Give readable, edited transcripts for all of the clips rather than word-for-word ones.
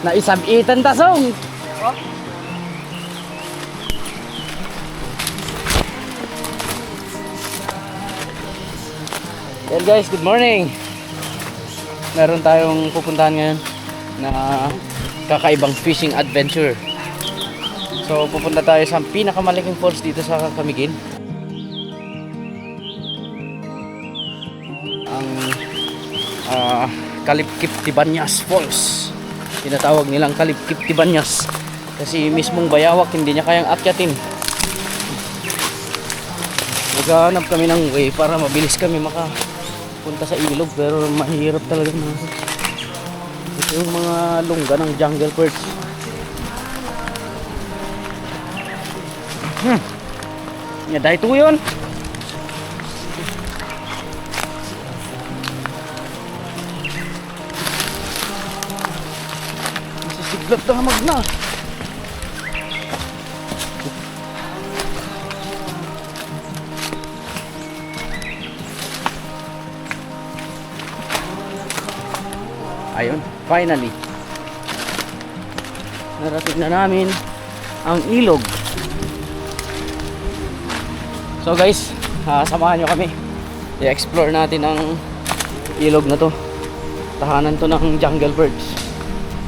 Naisabitan tasong. Well guys, good morning. Meron tayong pupuntahan ngayon na kakaibang fishing adventure. So pupunta tayo sa pinakamalaking falls dito sa Camiguin. Ang Calipquip-Tibanyas Falls. Tinatawag nilang Calipquip-Tibanyas kasi mismong bayawak hindi niya kayang akyatin. Naghahanap kami ng way para mabilis kami makapunta sa ilog, pero mahirap talaga na. Ito yung mga lungga ng jungle birds. Yaday ito yun. Nasisiglat na magna. Ayun, finally narating na namin ang ilog. So guys, samahan nyo kami i-explore natin ang ilog na to. Tahanan to ng jungle birds.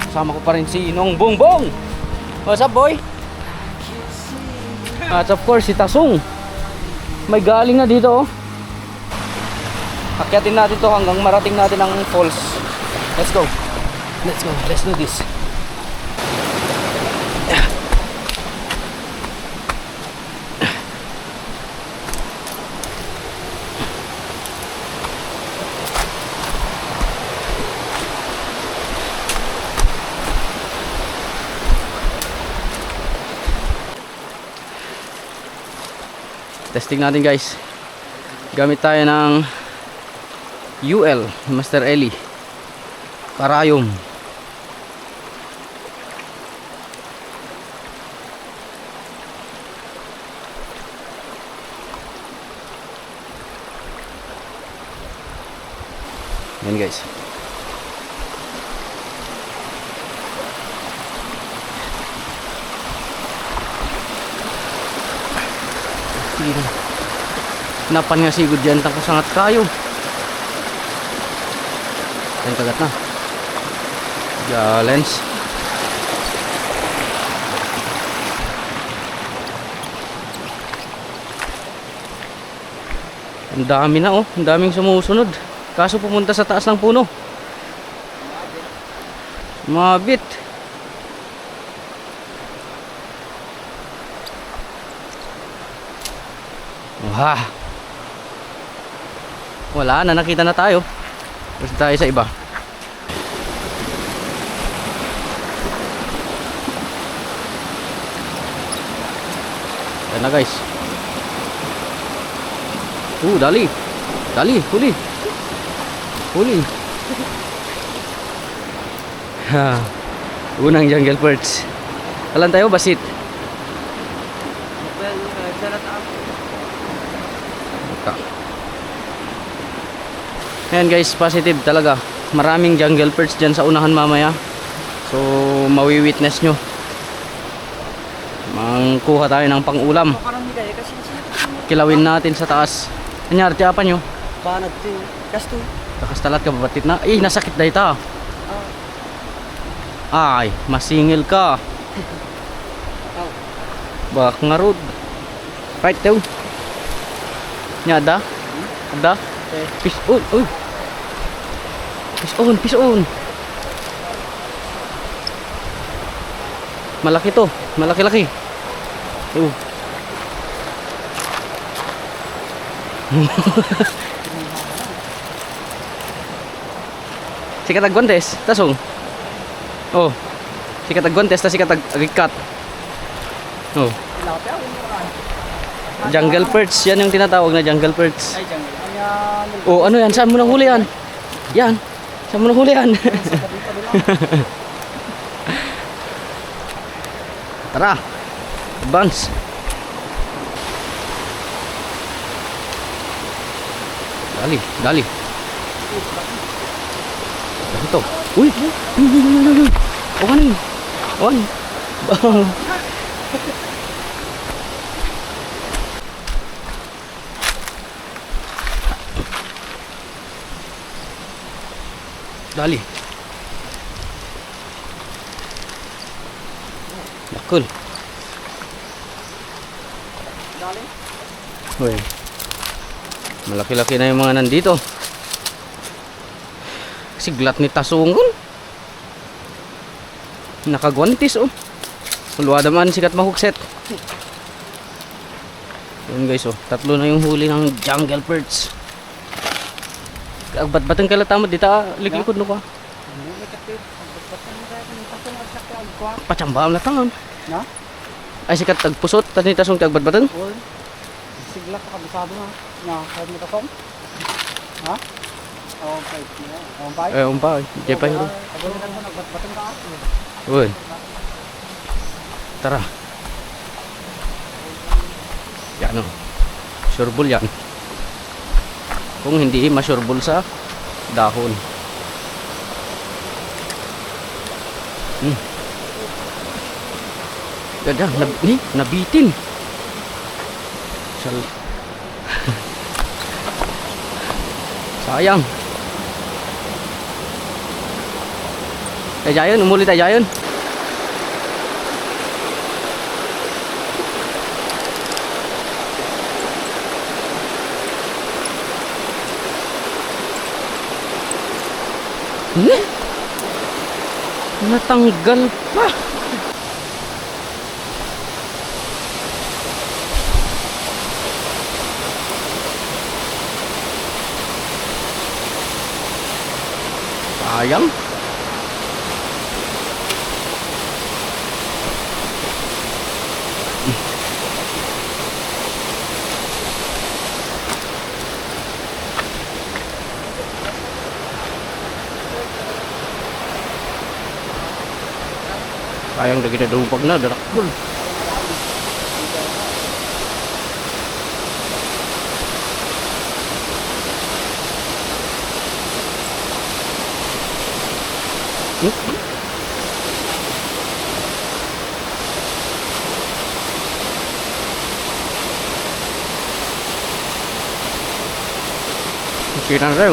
Kasama ko pa rin si Nong Bongbong. What's up boy? At of course si Tasong. May galing na dito oh. Akyatin natin to hanggang marating natin ang falls. Let's go. Let's go. Let's do this. Testing natin guys. Gamit tayo ng UL Master Ellie Karayom. Yan guys. Napan nga sigod dyan tangko sangat kayo. Yan kagat na. Lens. Ang dami na oh. Ang daming sumusunod. Kaso pumunta sa taas ng puno. Mabit. Wah. Wala na, nakita na tayo. Basta tayo sa iba. Yan na guys. Dali. Dali, huli. Huli. Ha. Unang jungle birds. Kalan tayo, basit. Ayan guys, positive talaga. Maraming jungle birds dyan sa unahan mamaya. So, mawi-witness nyo. Mangkuha tayo ng pang-ulam. Kilawin natin sa taas. Anyari, tiyapan nyo? Banag to. Gasto. Nakastalat ka, babatit na. Eh, nasakit na ita. Ay, masingil ka. Bak ngarud. Right, tew. Nyada? Ada? Fish on. Uy. Fish on, fish on. Malaki to. Malaki-laki. Sikat agwantes, Tasong. Oh. Sikat agwantes, ta sikat agikat. Oh. Jungle perch, yan yung tinatawag na jungle perch. Oh, ano yan? Saan mo nang huli yan? Yan. Saan mo nang huli yan? Tara. Advance. Dali, dali. Ito. Uy. O ano yun? O ano? Dali. Nakul. Dali. Uy. Malaki-laki na yung mga nandito. Siglat ni Tasungol. Nakagwantis oh. Luwada man sikat mahukset. Yun guys oh. Tatlo na yung huli ng jungle birds. Agbat-batang kalatamad dita liklikod no ka. Pacambam na tangon. Na? Ay sikat tagpusot tani tasong tagbat-batan. Or sigla ka kabisado na. Na, kahit mo tasong. Ha? Oh, okay. Oh, bye. Eh umpa. Jay pa hiro. Agad na lang nagbatbatan ka. Uy. Tara. Yan o. Sureball yan. Kung hindi masureball sa dahon. Ganda. Nabitin. Sayang. Tayo umuli tayo. Natanggal pa. Sayang. Sayang dah kita dumpak na darakul. Kira na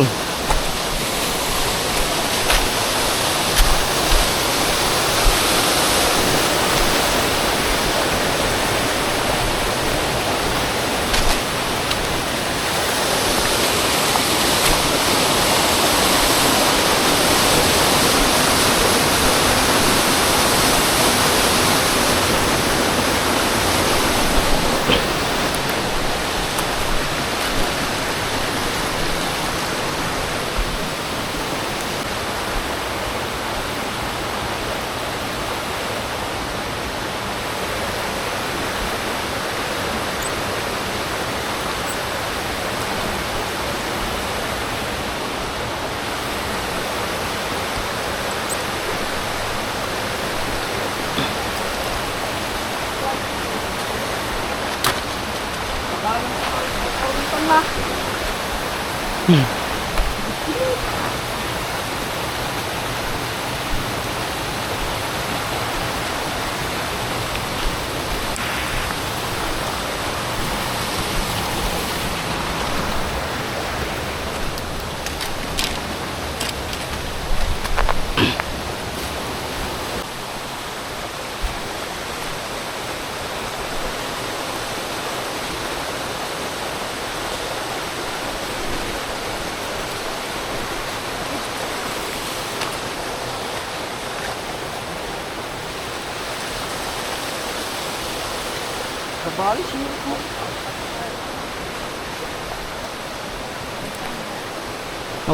Kabali siya ko.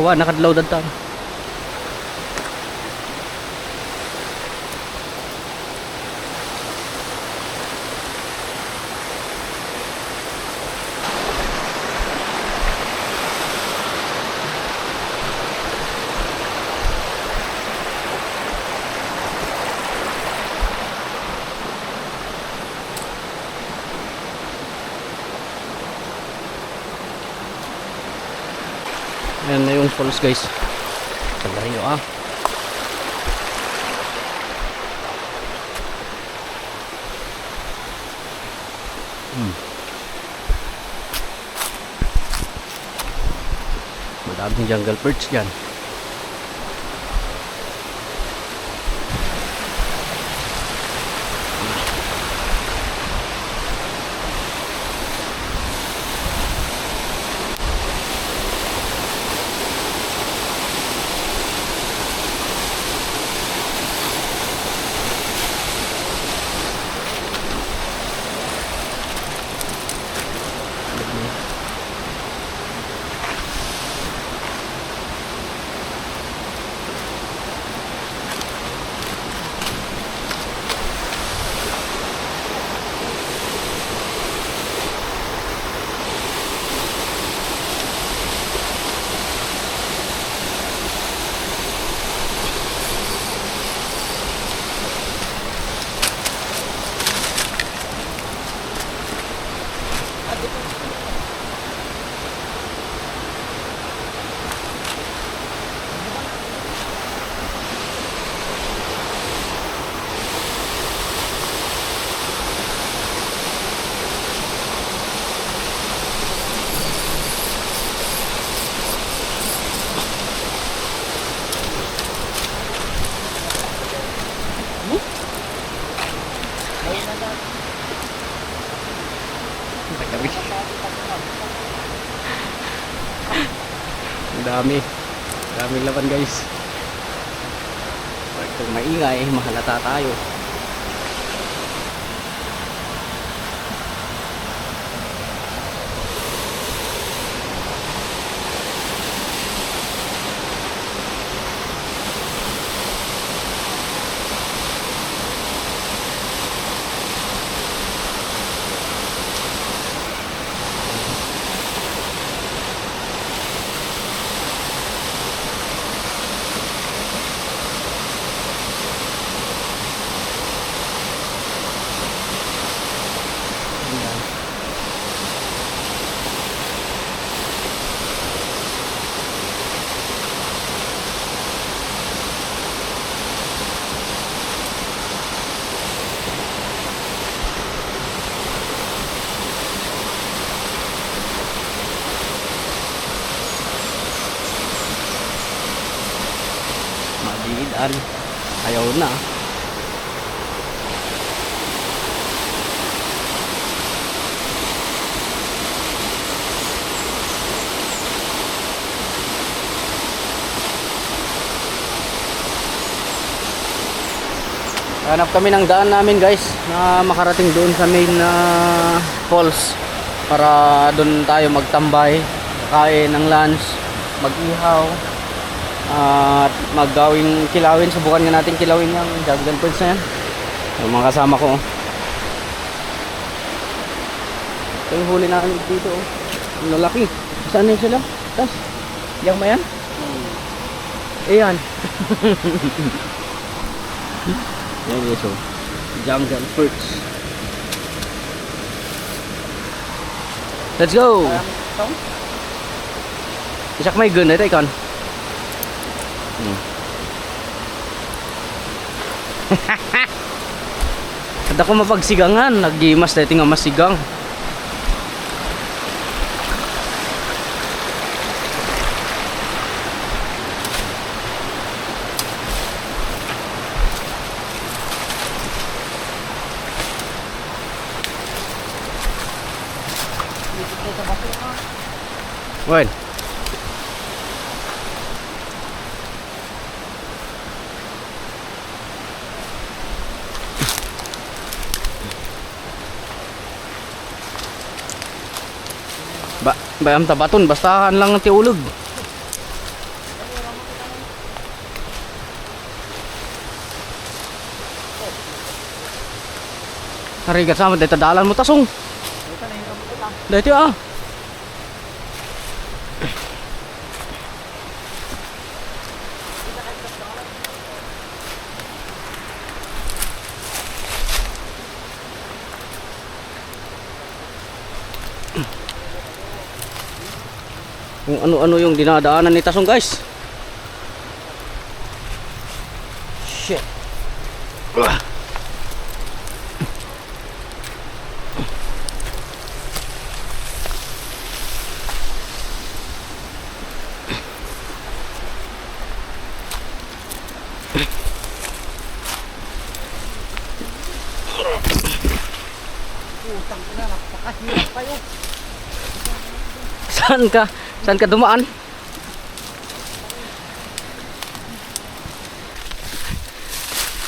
Awa nakadlaw dad ta. Ayan na yung falls guys. Talahin nyo ah. Madaming jungle birds dyan. Ang dami. Daming laban guys. Pag maingay, mahalata tayo. Maliidan. Ayaw na. Hanap kami ng daan namin guys na makarating doon sa main falls para doon tayo magtambay, kain ng lunch, mag-ihaw at maggawing kilawin. Subukan nga natin kilawin yung jungle birds na yan. Yung mga kasama ko. Ito yung huli namin dito. Ang lalaki. Saan yun sila? Tas? Yang ba yan? Ayan. Yan yun so. Jungle birds. Let's go! Isak may gun ito ikon. Kada ko mapagsigangan, naggimas dito nga masigang. Wen. Bayam tabaton, bastahan lang ng tiulog. Narigat sama dito dalan mo tasong. Dito ah. Kung ano-ano yung dinadaanan ni Tasong guys. Shit. Utang ko na, napakahirap kayo. Saan ka? Saan ka dumaan?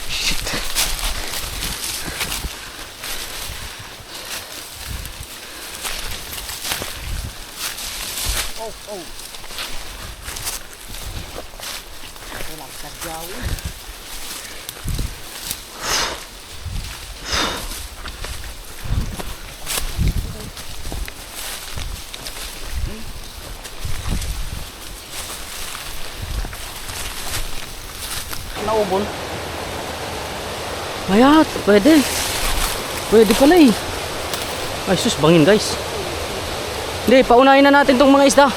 Shit. Oh, oh. Walang sadyawin. Naubon. Mayat, pwede. Pwede pala eh. Ay sus, bangin guys. Hindi, paunahin na natin tong mga isda.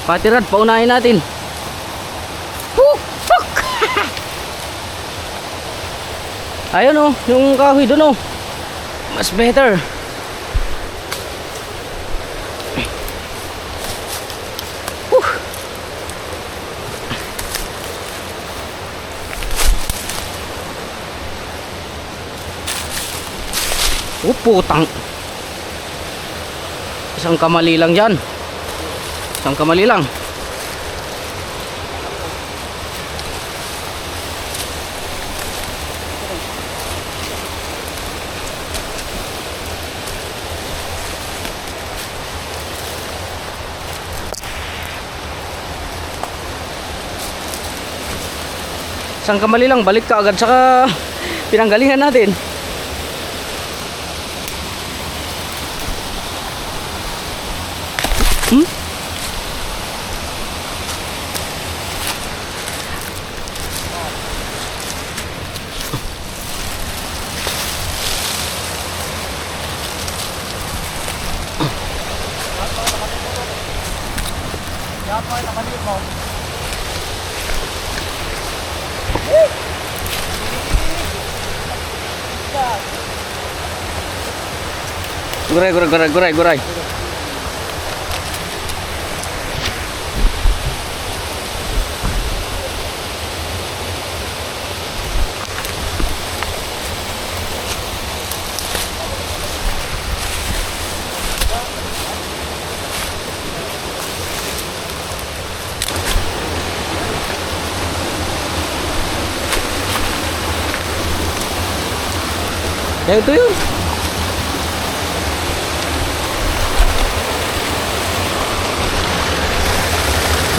Patirad, paunahin natin. Huk! Huk! Ayun oh, yung kahoy doon oh. Mas better. Oh, putang. Isang kamali lang dyan. Isang kamali lang. Isang kamali lang, balik ka agad saka pinanggalingan natin. Hmm? Dapat nakaliit mo. Guray, guray, guray, guray, guray. Ya itu yun.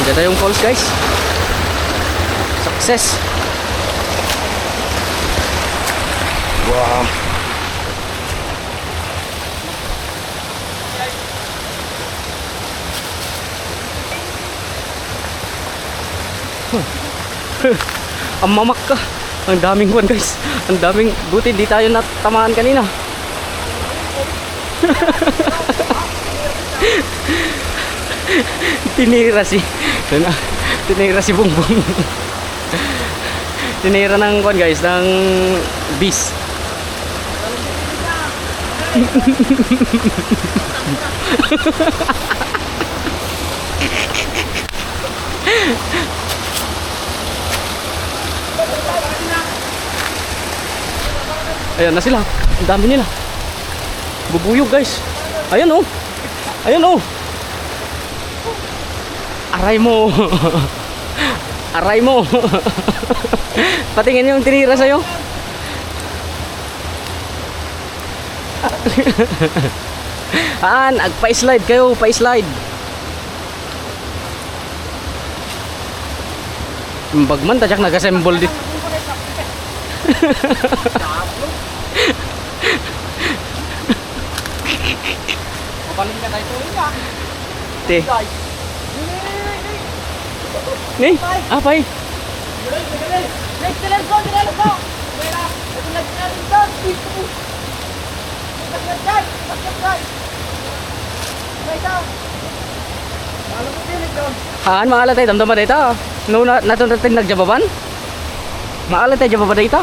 Ganda yung calls guys. Success. Wow. Ang mamak ka. Ang daming buwan guys. Ang daming, buti di tayo natamaan kanina. Tinira si tinira si Bongbong. Tinira ng buwan guys, ng bis. Ayan na sila. Ang dami nila. Bubuyog guys. Ayan oh. Ayan oh. Aray mo. Aray mo. Patingin yung tinira sa'yo. Pa-slide kayo. Pa-slide. Bagman, tadyak nag-assemble dito. Kapaling ka tayo tuloy nga. Te. Ni? Apay? Haan, maalat tayo damdama dito. No, natun nagjababan? Maalat tayo jababa dito.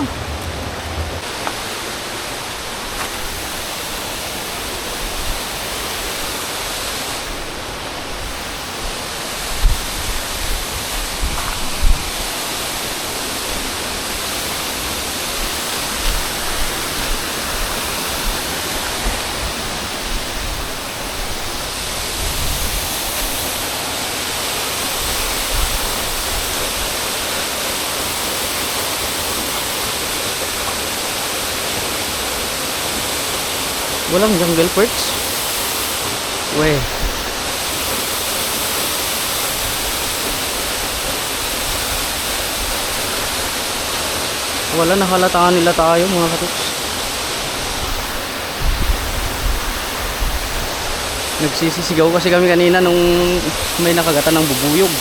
Walang jungle perch. Weh. Wala, nakalataan nila tayo mga katuks. Nagsisisigaw kasi kami kanina nung may nakagatan ng bubuyog.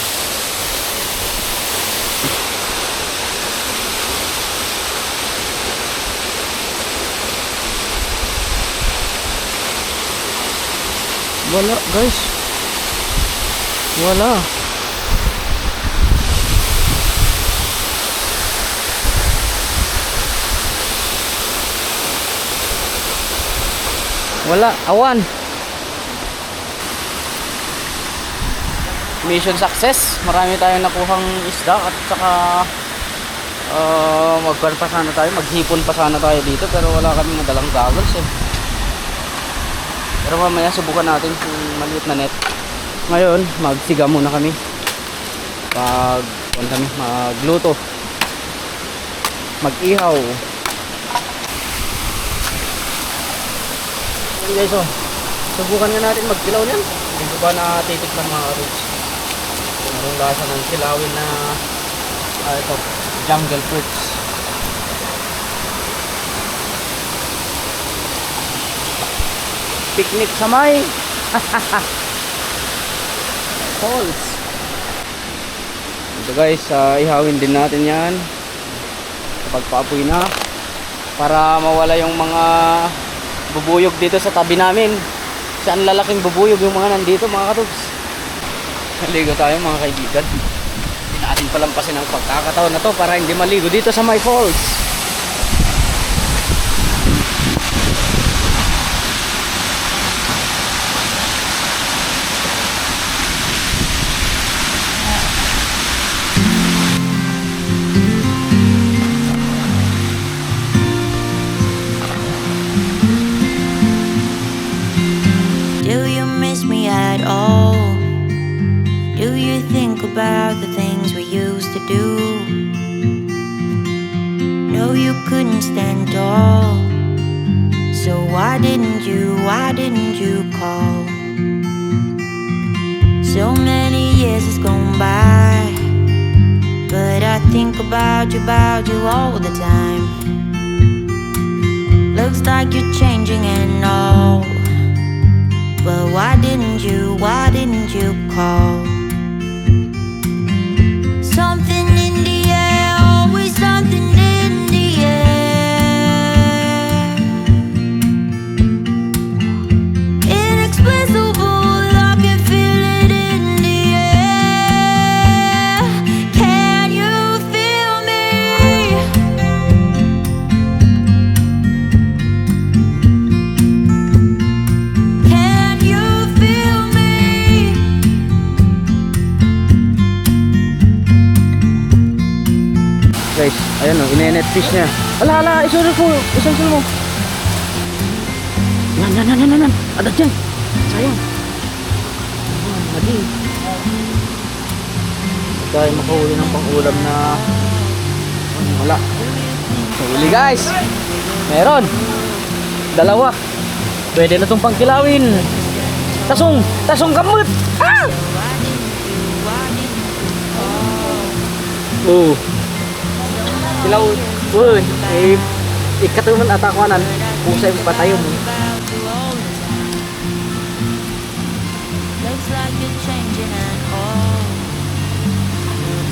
Wala guys. Wala. Wala, awan. Mission success. Marami tayong nakuhang isda at saka magkuhan pa sana tayo, maghipon pa sana tayo dito pero wala kaming nadalang goggles eh. Pero mamaya subukan natin yung maliit na net. Ngayon, magsiga muna kami. Magluto. Mag-ihaw. Ayan guys, oh. Subukan nga natin magkilaw niyan. Hindi ko ba natitikman mga roots? Anong lasa ng kilawin na ito, jungle fruits. Picnic sa may falls. Ito guys, ihawin din natin yan kapag paapoy na para mawala yung mga bubuyog dito sa tabi namin. Saan lalaking bubuyog yung mga nandito mga katugs. Naligo tayo mga kaibigan. Hindi natin palampasin ang pagkakataon na to para hindi maligo dito sa my falls. Do you miss me at all? Do you think about the things we used to do? No, you couldn't stand tall. So why didn't you call? So many years has gone by, but I think about you all the time. Looks like you're changing and all, but why didn't you call? Something in the air, always something in the air. Inexplicable, I can feel it in the air. Can you feel me? Can you feel me? Guys, ayan o, ine-net fish niya. Hala, isunod mo, isunod mo. Yan. Adat yan. Sayang. Mali. Tayo makahuli ng pang-ulam na wala. Huli guys. Meron. Dalawa. Pwede na itong pangkilawin. Tasong kamot. Ah! Oh. Kilaw. Uy. Ikatuman atakwanan. Pusay patayo mo. Looks like you're changing and all.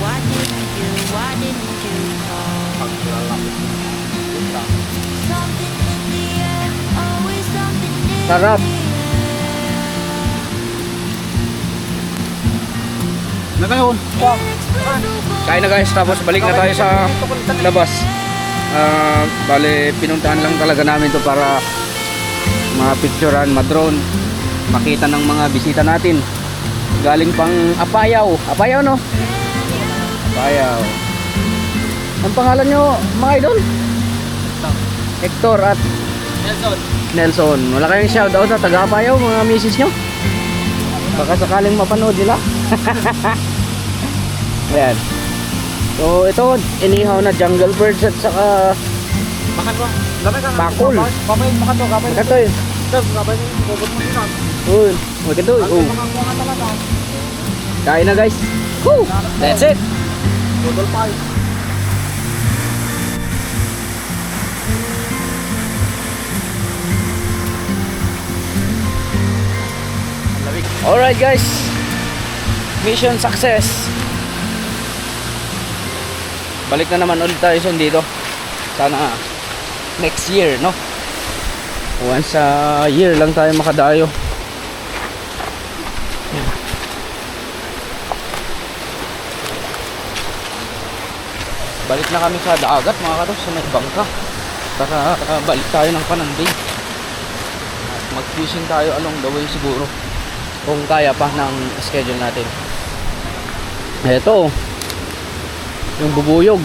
Why didn't you call? Something in the air, always something in the Sarap. air. Nagayon. Kain na guys, tapos balik na tayo sa labas. Bale, pinuntahan lang talaga namin to para ma-picturean, ma-drone, makita ng mga bisita natin. Galing pang Apayao. Apayao no? Apayao. Ang pangalan nyo mga idol? Hector at Nelson. Wala kayong shoutout na taga Apayao mga misis nyo? Baka sakaling mapanood nila. Ayan. So ito, inihaw na jungle birds at saka Makan mo. Gamay ka. bakul. Makan to. Ito Sir, sabay niyo yung bubot mo sinan. Uy, maganda uy. Ang mga kuha talaga. Kain na guys. Woo! That's it. Budol pa yun. Alright guys. Mission success. Balik na naman ulit tayo dito. Sana next year, no? Once a year lang tayo makadayo. Balik na kami sa dagat mga katos, sa may bangka. Para balik tayo ng Pananding. At mag-fishing tayo along the way siguro. Kung kaya pa ng schedule natin. Ito yung bubuyog.